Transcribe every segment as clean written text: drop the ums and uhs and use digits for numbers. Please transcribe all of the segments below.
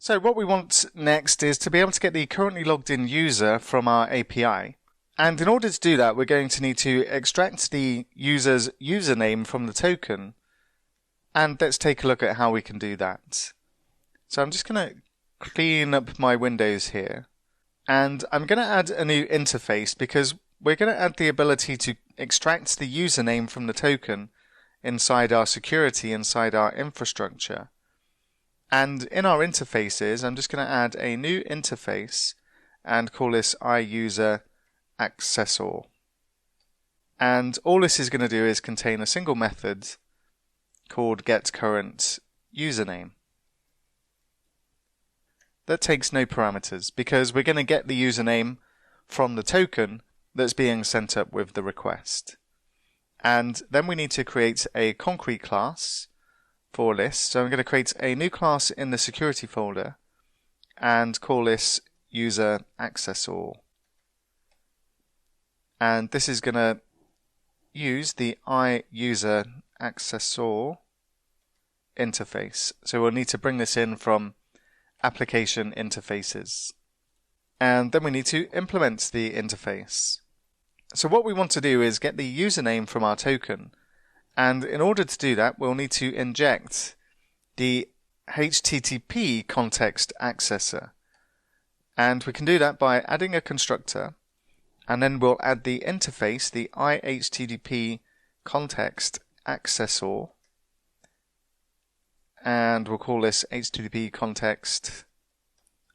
So what we want next is to be able to get the currently logged in user from our API. And in order to do that, we're going to need to extract the user's username from the token. And let's take a look at how we can do that. So I'm just going to clean up my windows here. And I'm going to add a new interface because we're going to add the ability to extract the username from the token inside our security, inside our infrastructure. And in our interfaces, I'm just going to add a new interface and call this iUserAccessor. And all this is going to do is contain a single method called getCurrentUsername. That takes no parameters because we're going to get the username from the token that's being sent up with the request. And then we need to create a concrete class for this. So I'm going to create a new class in the security folder and call this userAccessor. And this is going to use the iUserAccessor interface. So we'll need to bring this in from application interfaces. And then we need to implement the interface. So what we want to do is get the username from our token. And in order to do that, we'll need to inject the HTTP context accessor. And we can do that by adding a constructor. And then we'll add the interface, the iHTTP context accessor. And we'll call this HTTP context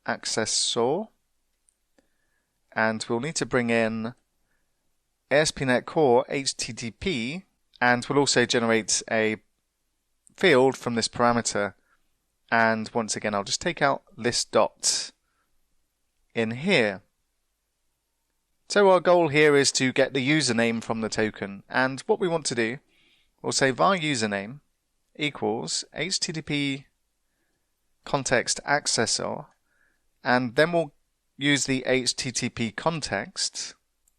accessor. And we'll need to bring in ASP.NET Core HTTP, and we'll also generate a field from this parameter. And once again, I'll just take out list dot in here. So our goal here is to get the username from the token. And what we want to do, we'll say var username equals HTTP context accessor, and then we'll use the HTTP context,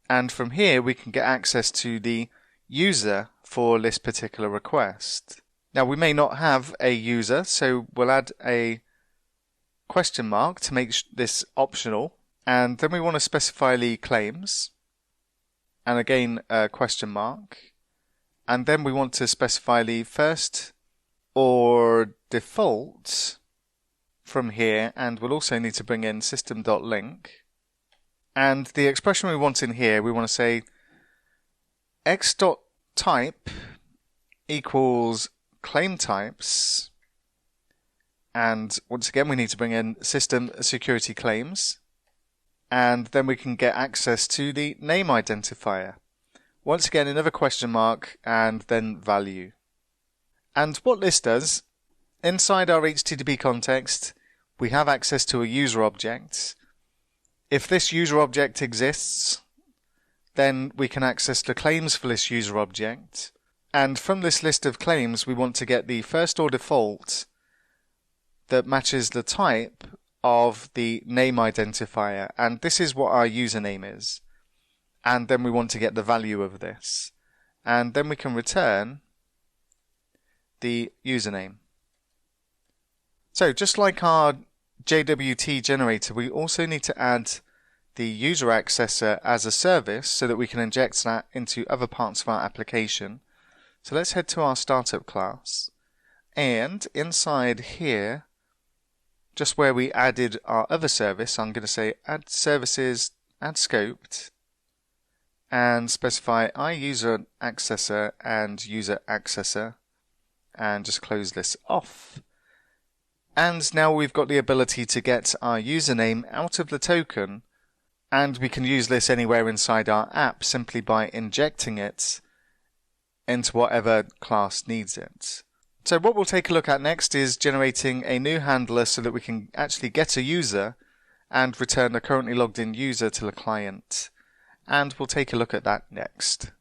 and from here we can get access to the user for this particular request. Now we may not have a user, so we'll add a question mark to make this optional, and then we want to specify the claims, and again a question mark, and then we want to specify the first or default from here, and we'll also need to bring in system.link. And the expression we want in here, we want to say x.type equals claim types, and once again we need to bring in system security claims, and then we can get access to the name identifier. Once again another question mark and then value. And what this does, inside our HTTP context, we have access to a user object. If this user object exists, then we can access the claims for this user object. And from this list of claims, we want to get the first or default that matches the type of the name identifier. And this is what our username is. And then we want to get the value of this. And then we can return the username. So just like our JWT generator, we also need to add the user accessor as a service so that we can inject that into other parts of our application. So let's head to our startup class, and inside here, just where we added our other service, I'm going to say add services, add scoped, and specify iUserAccessor and userAccessor, and just close this off. And now we've got the ability to get our username out of the token, and we can use this anywhere inside our app simply by injecting it into whatever class needs it. So what we'll take a look at next is generating a new handler so that we can actually get a user and return a currently logged in user to the client. And we'll take a look at that next.